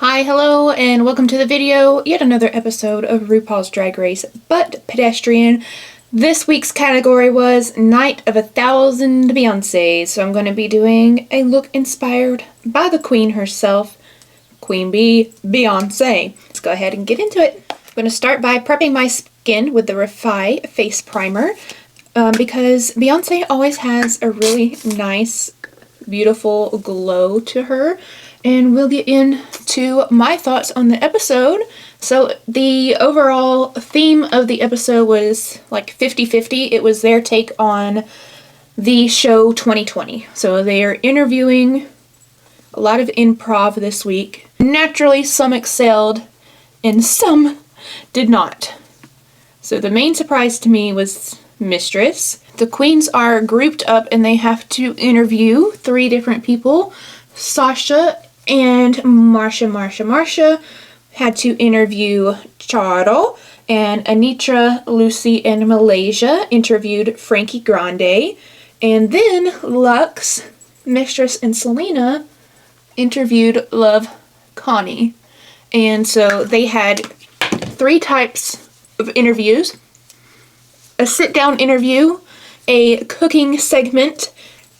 Hi, hello, and welcome to the video. Yet another episode of RuPaul's Drag Race, but Pedestrian. This week's category was Night of 1,000 Beyonces, so I'm going to be doing a look inspired by the queen herself, Queen Bee, Beyonce. Let's go ahead and get into it. I'm going to start by prepping my skin with the REFY face primer, because Beyonce always has a really nice, beautiful glow to her. And we'll get into my thoughts on the episode. So the overall theme of the episode was like 50-50. It was their take on the show 2020. So they are interviewing a lot of improv this week. Naturally, some excelled and some did not. So the main surprise to me was Mistress. The queens are grouped up and they have to interview 3 different people. Sasha and Marsha had to interview Charo, and Anitra, Lucy, and Malaysia interviewed Frankie Grande, and then Luxe, Mistress, and Selena interviewed Love Connie. And so they had 3 types of interviews: a sit-down interview, a cooking segment,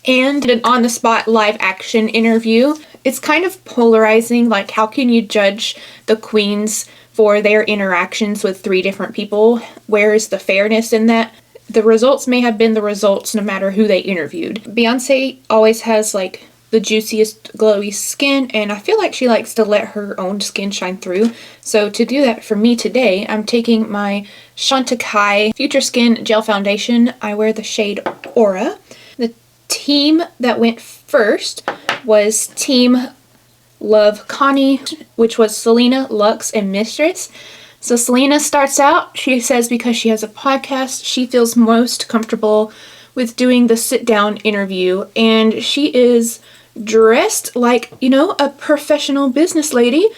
and an on-the-spot live-action interview. It's kind of polarizing, like how can you judge the queens for their interactions with 3 different people? Where is the fairness in that? The results may have been the results no matter who they interviewed. Beyonce always has like the juiciest glowy skin, and I feel like she likes to let her own skin shine through. So to do that for me today, I'm taking my Chantecaille Future Skin Gel Foundation. I wear the shade Aura. The team that went first was Team Love Connie, which was Selena, Luxe, and Mistress. So Selena starts out, she says because she has a podcast, she feels most comfortable with doing the sit-down interview, and she is dressed like, you know, a professional business lady.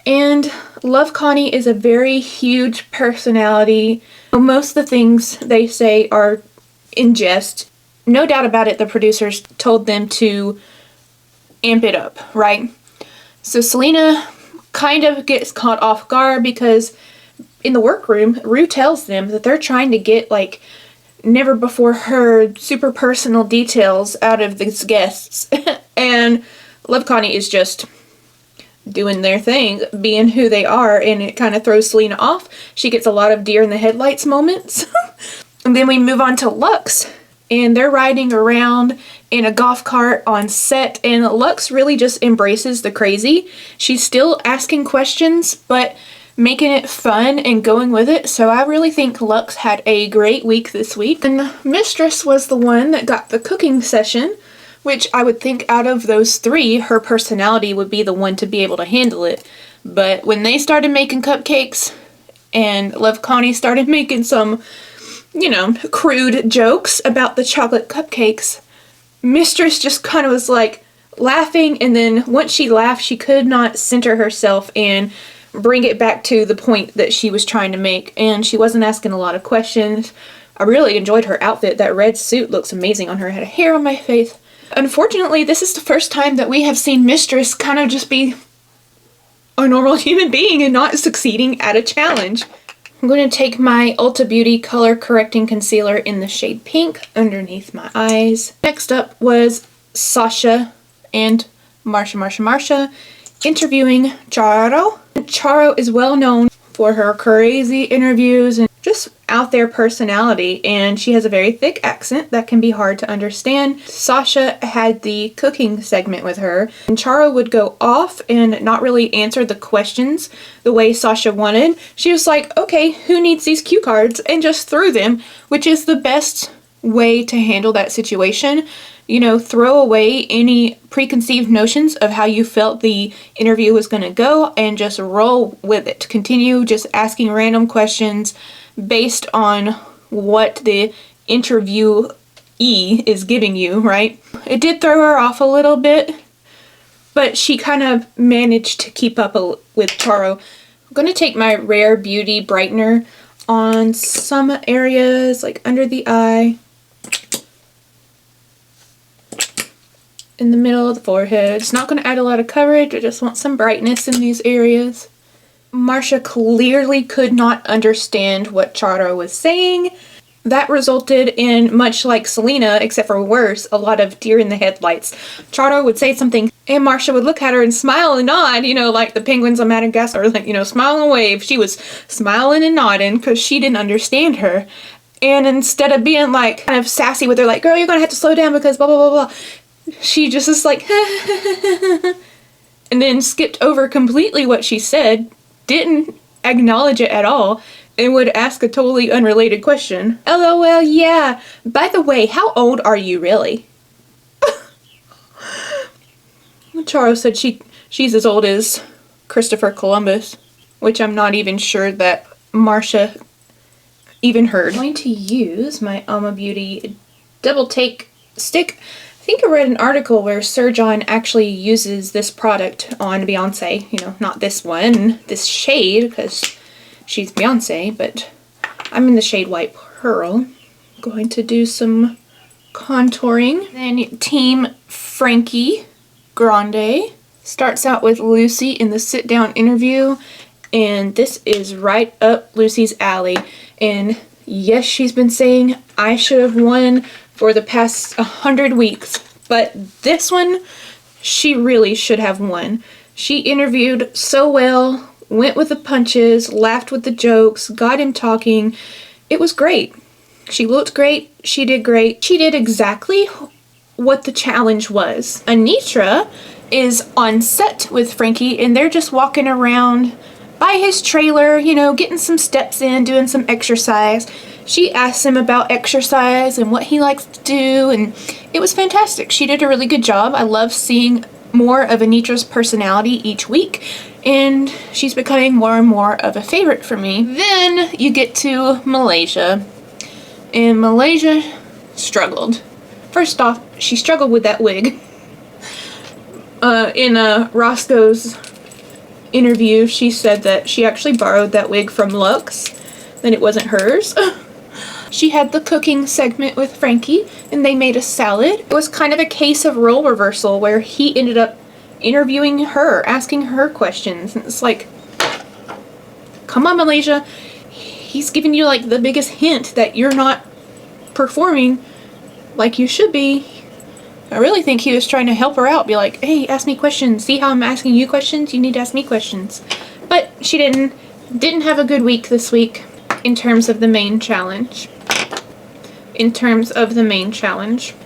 And Love Connie is a very huge personality. Most of the things they say are in jest. No doubt about it, the producers told them to amp it up, right? So Selena kind of gets caught off guard because in the workroom, Rue tells them that they're trying to get like never before heard super personal details out of these guests. And Love Connie is just doing their thing, being who they are, and it kind of throws Selena off. She gets a lot of deer in the headlights moments. And then we move on to Luxe, and they're riding around in a golf cart on set, and Luxe really just embraces the crazy. She's still asking questions, but making it fun and going with it. So I really think Luxe had a great week this week. And Mistress was the one that got the cooking session, which I would think out of those 3, her personality would be the one to be able to handle it. But when they started making cupcakes and Love Connie started making some, you know, crude jokes about the chocolate cupcakes, Mistress just kind of was like laughing, and then once she laughed, she could not center herself and bring it back to the point that she was trying to make, and she wasn't asking a lot of questions. I really enjoyed her outfit. That red suit looks amazing on her. I had a hair on my face. Unfortunately, this is the first time that we have seen Mistress kind of just be a normal human being and not succeeding at a challenge. I'm going to take my Ulta Beauty Color Correcting Concealer in the shade Pink underneath my eyes. Next up was Sasha and Marsha interviewing Charo. Charo is well known for her crazy interviews and just out there personality, and she has a very thick accent that can be hard to understand. Sasha had the cooking segment with her, and Charo would go off and not really answer the questions the way Sasha wanted. She was like, okay, who needs these cue cards? And just threw them, which is the best way to handle that situation. You know, throw away any preconceived notions of how you felt the interview was going to go and just roll with it. Continue just asking random questions based on what the interviewee is giving you, right? It did throw her off a little bit, but she kind of managed to keep up with Charo. I'm going to take my Rare Beauty Brightener on some areas, like under the eye. in the middle of the forehead. It's not going to add a lot of coverage. I just want some brightness in these areas. Marsha clearly could not understand what Charo was saying. That resulted in, much like Selena, except for worse, a lot of deer in the headlights. Charo would say something, and Marsha would look at her and smile and nod, you know, like the penguins on Madagascar, like, you know, smile and wave. She was smiling and nodding because she didn't understand her. And instead of being, like, kind of sassy with her, like, girl, you're gonna have to slow down because blah, blah, blah, blah, she just is like, and then skipped over completely what she said, didn't acknowledge it at all, and would ask a totally unrelated question. LOL, yeah. By the way, how old are you really? Charo said she's as old as Christopher Columbus, which I'm not even sure that Marsha even heard. I'm going to use my UOMA Beauty Double Take Stick. I think I read an article where Sir John actually uses this product on Beyonce. You know, not this one, this shade, because she's Beyonce, but I'm in the shade White Pearl. I'm going to do some contouring. Then Team Frankie Grande starts out with Lucy in the sit-down interview, and this is right up Lucy's alley. And yes, she's been saying I should have won for the past 100 weeks, but this one, she really should have won. She interviewed so well, went with the punches, laughed with the jokes, got him talking. It was great. She looked great. She did great. She did exactly what the challenge was. Anitra is on set with Frankie, and they're just walking around by his trailer, you know, getting some steps in, doing some exercise. She asked him about exercise and what he likes to do, and it was fantastic. She did a really good job. I love seeing more of Anitra's personality each week, and she's becoming more and more of a favorite for me. Then you get to Malaysia, and Malaysia struggled. First off, she struggled with that wig. In Roscoe's interview, she said that she actually borrowed that wig from Lux, that it wasn't hers. She had the cooking segment with Frankie, and they made a salad. It was kind of a case of role reversal where he ended up interviewing her, asking her questions, and it's like, come on, Malaysia. He's giving you like the biggest hint that you're not performing like you should be. I really think he was trying to help her out, be like, hey, ask me questions. See how I'm asking you questions? You need to ask me questions. But she didn't have a good week this week in terms of the main challenge.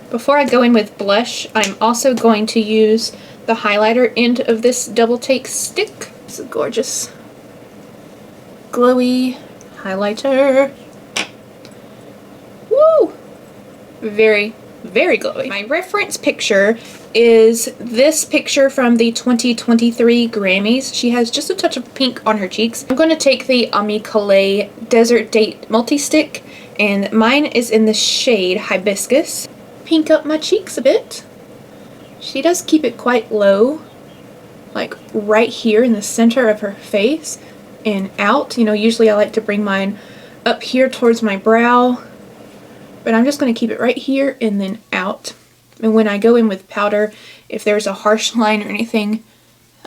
Before I go in with blush, I'm also going to use the highlighter end of this double take stick. It's a gorgeous, glowy highlighter. Woo! Very, very glowy. My reference picture is this picture from the 2023 Grammys. She has just a touch of pink on her cheeks. I'm going to take the COLÉ Desert Date Multistick, and mine is in the shade Hibiscus. Pink up my cheeks a bit. She does keep it quite low, like right here in the center of her face and out. You know, usually I like to bring mine up here towards my brow, but I'm just going to keep it right here and then out. And when I go in with powder, if there's a harsh line or anything,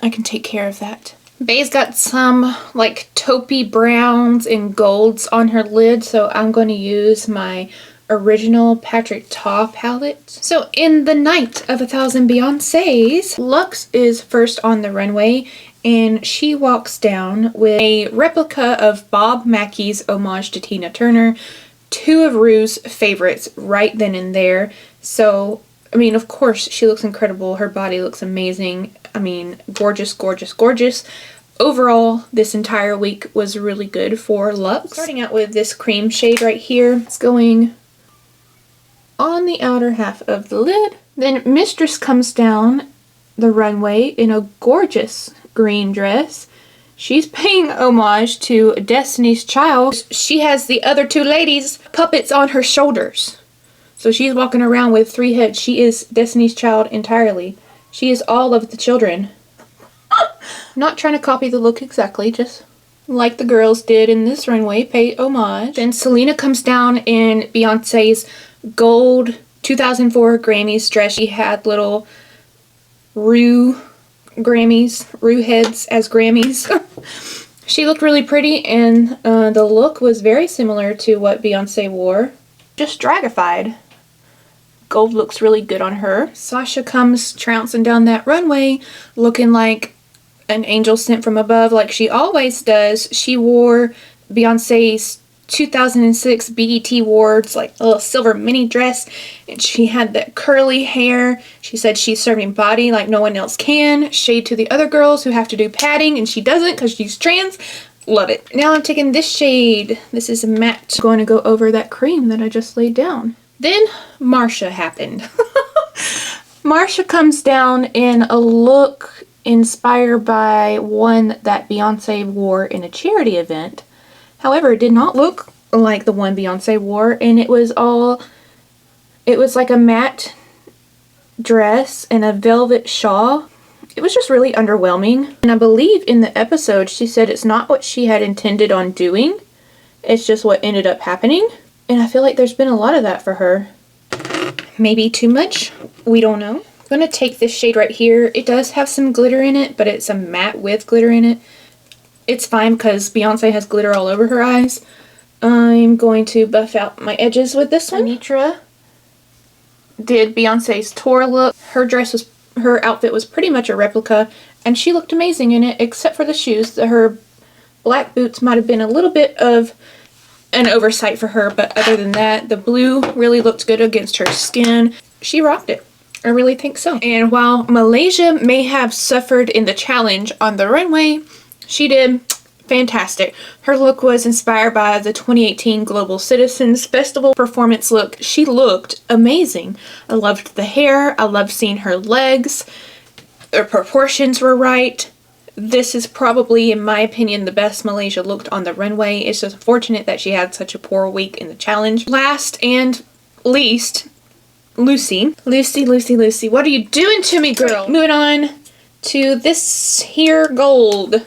I can take care of that. Bay's got some like taupey browns and golds on her lid, so I'm going to use my original Patrick Ta palette. So in the night of 1,000 Beyoncés, Lux is first on the runway, and she walks down with a replica of Bob Mackey's homage to Tina Turner, two of Rue's favorites right then and there. So, I mean, of course, she looks incredible. Her body looks amazing. I mean, gorgeous, gorgeous, gorgeous. Overall, this entire week was really good for Lux. Starting out with this cream shade right here. It's going on the outer half of the lid. Then Mistress comes down the runway in a gorgeous green dress. She's paying homage to Destiny's Child. She has the other two ladies' puppets on her shoulders. So she's walking around with three heads. She is Destiny's Child entirely. She is all of the children. Not trying to copy the look exactly, just like the girls did in this runway, pay homage. Then Selena comes down in Beyonce's gold 2004 Grammys dress. She had little Rue Grammys, Rue heads as Grammys. She looked really pretty, and the look was very similar to what Beyonce wore. Just dragified. Gold looks really good on her. Sasha comes trouncing down that runway looking like an angel sent from above, like she always does. She wore Beyonce's 2006 BET Awards, like a little silver mini dress, and she had that curly hair. She said she's serving body like no one else can. Shade to the other girls who have to do padding, and she doesn't because she's trans. Love it. Now I'm taking this shade. This is a matte. I'm going to go over that cream that I just laid down. Then Marsha happened. Marsha comes down in a look inspired by one that Beyonce wore in a charity event. However, it did not look like the one Beyonce wore, and it was like a matte dress and a velvet shawl. It was just really underwhelming. And I believe in the episode she said it's not what she had intended on doing, it's just what ended up happening. And I feel like there's been a lot of that for her. Maybe too much? We don't know. I'm going to take this shade right here. It does have some glitter in it, but it's a matte with glitter in it. It's fine because Beyonce has glitter all over her eyes. I'm going to buff out my edges with this one. Anitra did Beyonce's tour look. Her outfit was pretty much a replica, and she looked amazing in it, except for the shoes. Her black boots might have been a little bit of an oversight for her, but other than that, the blue really looked good against her skin. She rocked it. I really think so. And while Malaysia may have suffered in the challenge on the runway, she did fantastic. Her look was inspired by the 2018 Global Citizens Festival performance look. She looked amazing. I loved the hair. I loved seeing her legs. Her proportions were right. This is probably, in my opinion, the best Malaysia looked on the runway. It's just unfortunate that she had such a poor week in the challenge. Last and least, Lucy. Lucy, what are you doing to me, girl? Moving on to this here gold.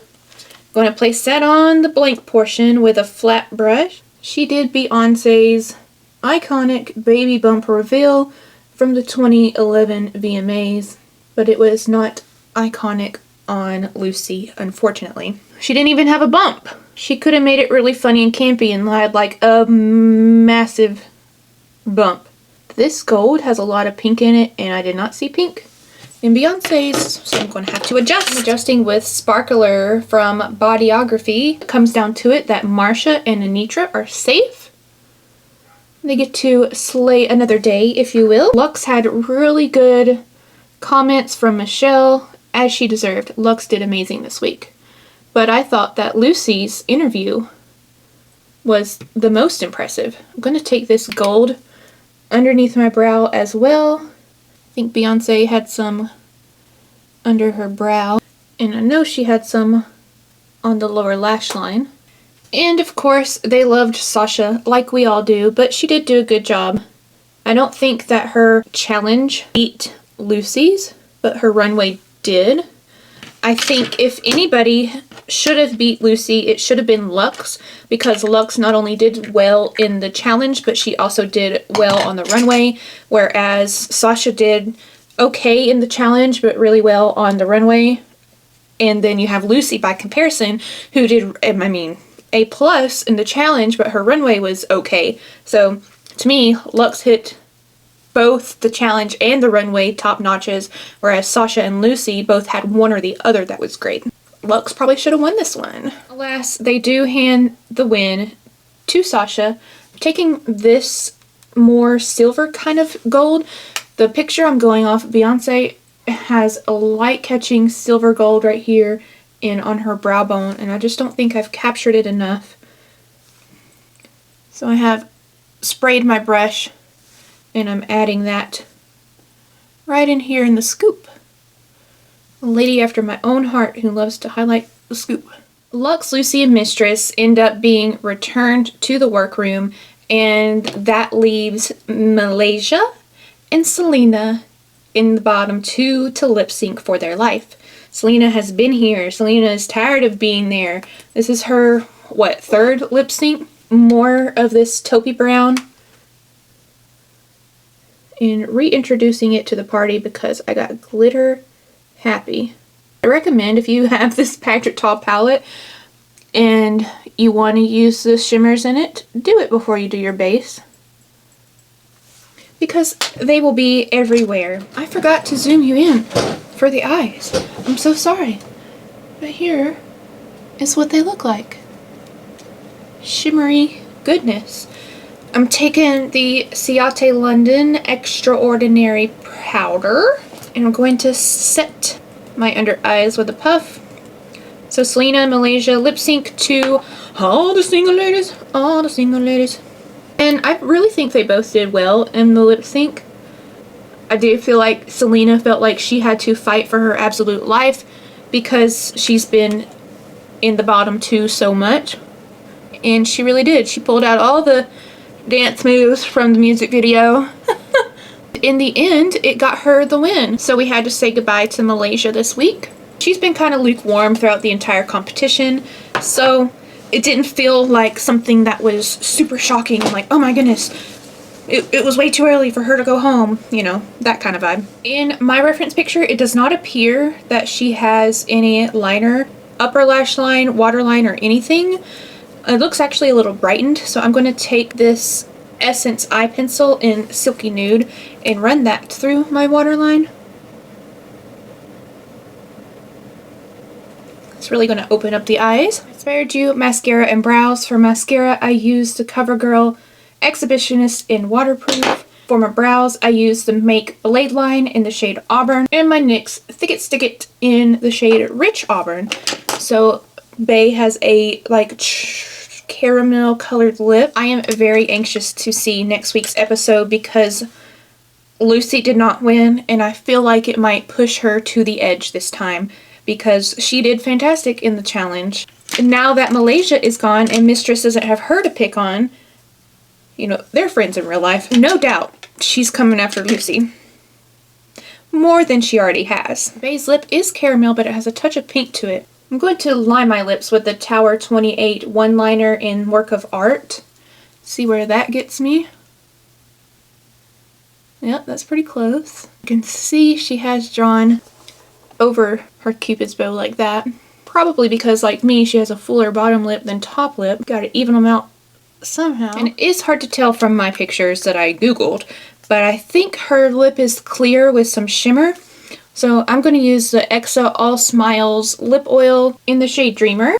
Going to place that on the blank portion with a flat brush. She did Beyonce's iconic baby bump reveal from the 2011 VMAs, but it was not iconic on Lucy, unfortunately. She didn't even have a bump. She could have made it really funny and campy and had like a massive bump. This gold has a lot of pink in it, and I did not see pink in Beyonce's, so I'm going to have to adjust. I'm adjusting with Sparkler from Bodyography. It comes down to it that Marsha and Anitra are safe. They get to slay another day, if you will. Luxe had really good comments from Michelle, as she deserved. Luxe did amazing this week. But I thought that Lucy's interview was the most impressive. I'm going to take this gold underneath my brow as well. I think Beyonce had some under her brow, and I know she had some on the lower lash line. And of course, they loved Sasha, like we all do, but she did do a good job. I don't think that her challenge beat Lucy's, but her runway did. I think if anybody should have beat Lucy, it should have been Luxe, because Luxe not only did well in the challenge, but she also did well on the runway, whereas Sasha did okay in the challenge, but really well on the runway. And then you have Lucy, by comparison, who did, I mean, A+ in the challenge, but her runway was okay. So, to me, Luxe hit both the challenge and the runway top notches, whereas Sasha and Lucy both had one or the other that was great. Luxe probably should have won this one. Alas, they do hand the win to Sasha. I'm taking this more silver kind of gold. The picture I'm going off, Beyonce has a light catching silver gold right here and on her brow bone, and I just don't think I've captured it enough. So I have sprayed my brush, and I'm adding that right in here in the scoop. A lady after my own heart who loves to highlight the scoop. Luxe, Lucy, and Mistress end up being returned to the workroom, and that leaves Malaysia and Selena in the bottom two to lip sync for their life. Selena has been here. Selena is tired of being there. This is her, what, third lip sync? More of this taupey brown. And reintroducing it to the party because I got glitter happy. I recommend if you have this Patrick Tall palette and you want to use the shimmers in it, do it before you do your base, because they will be everywhere. I forgot to zoom you in for the eyes. I'm so sorry. But here is what they look like. Shimmery goodness. I'm taking the Ciate London Extraordinary Powder, and I'm going to set my under eyes with a puff. So Selena, Malaysia, lip sync to all the single ladies, all the single ladies. And I really think they both did well in the lip sync. I do feel like Selena felt like she had to fight for her absolute life because she's been in the bottom two so much. And she really did. She pulled out all the dance moves from the music video. In the end, it got her the win. So we had to say goodbye to Malaysia this week. She's been kind of lukewarm throughout the entire competition, so it didn't feel like something that was super shocking, like, oh my goodness, it was way too early for her to go home, you know, that kind of vibe. In my reference picture, it does not appear that she has any liner, upper lash line, waterline, or anything. It looks actually a little brightened, so I'm going to take this Essence eye pencil in Silky Nude and run that through my waterline. It's really going to open up the eyes. I spared you mascara and brows. For mascara, I used the CoverGirl Exhibitionist in Waterproof. For my brows, I used the Make Blade Line in the shade Auburn, and my NYX Thick It Stick It in the shade Rich Auburn. So Bay has a like caramel colored lip. I am very anxious to see next week's episode because Lucy did not win, and I feel like it might push her to the edge this time, because she did fantastic in the challenge. And now that Malaysia is gone and Mistress doesn't have her to pick on, you know, they're friends in real life, no doubt she's coming after Lucy. More than she already has. Bay's lip is caramel, but it has a touch of pink to it. I'm going to line my lips with the Tower 28 one-liner in Work of Art. See where that gets me. Yep, that's pretty close. You can see she has drawn over her cupid's bow like that. Probably because, like me, she has a fuller bottom lip than top lip. Gotta even them out somehow. And it is hard to tell from my pictures that I googled, but I think her lip is clear with some shimmer. So I'm going to use the Exa All Smiles lip oil in the shade Dreamer.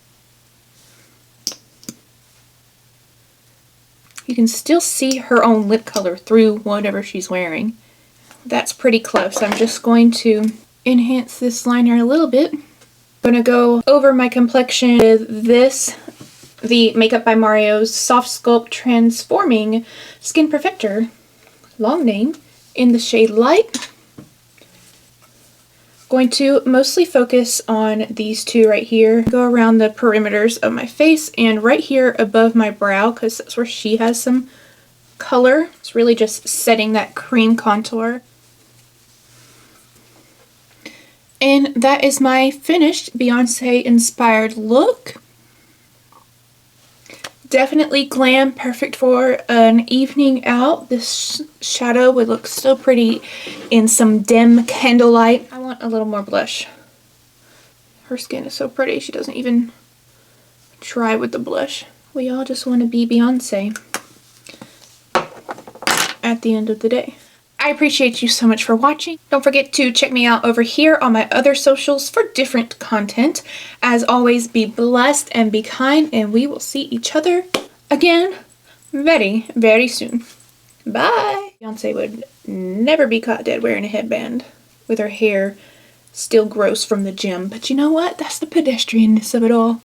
You can still see her own lip color through whatever she's wearing. That's pretty close. I'm just going to enhance this liner a little bit. I'm going to go over my complexion with this, the Makeup by Mario's Soft Sculpt Transforming Skin Perfector, long name, in the shade Light. Going to mostly focus on these two right here. Go around the perimeters of my face and right here above my brow, because that's where she has some color. It's really just setting that cream contour. And that is my finished Beyonce inspired look. Definitely glam, perfect for an evening out. This shadow would look so pretty in some dim candlelight. I want a little more blush. Her skin is so pretty, she doesn't even try with the blush. We all just want to be Beyonce at the end of the day. I appreciate you so much for watching. Don't forget to check me out over here on my other socials for different content. As always, be blessed and be kind, and we will see each other again very, very soon. Bye! Beyonce would never be caught dead wearing a headband with her hair still gross from the gym. But you know what? That's the pedestrianness of it all.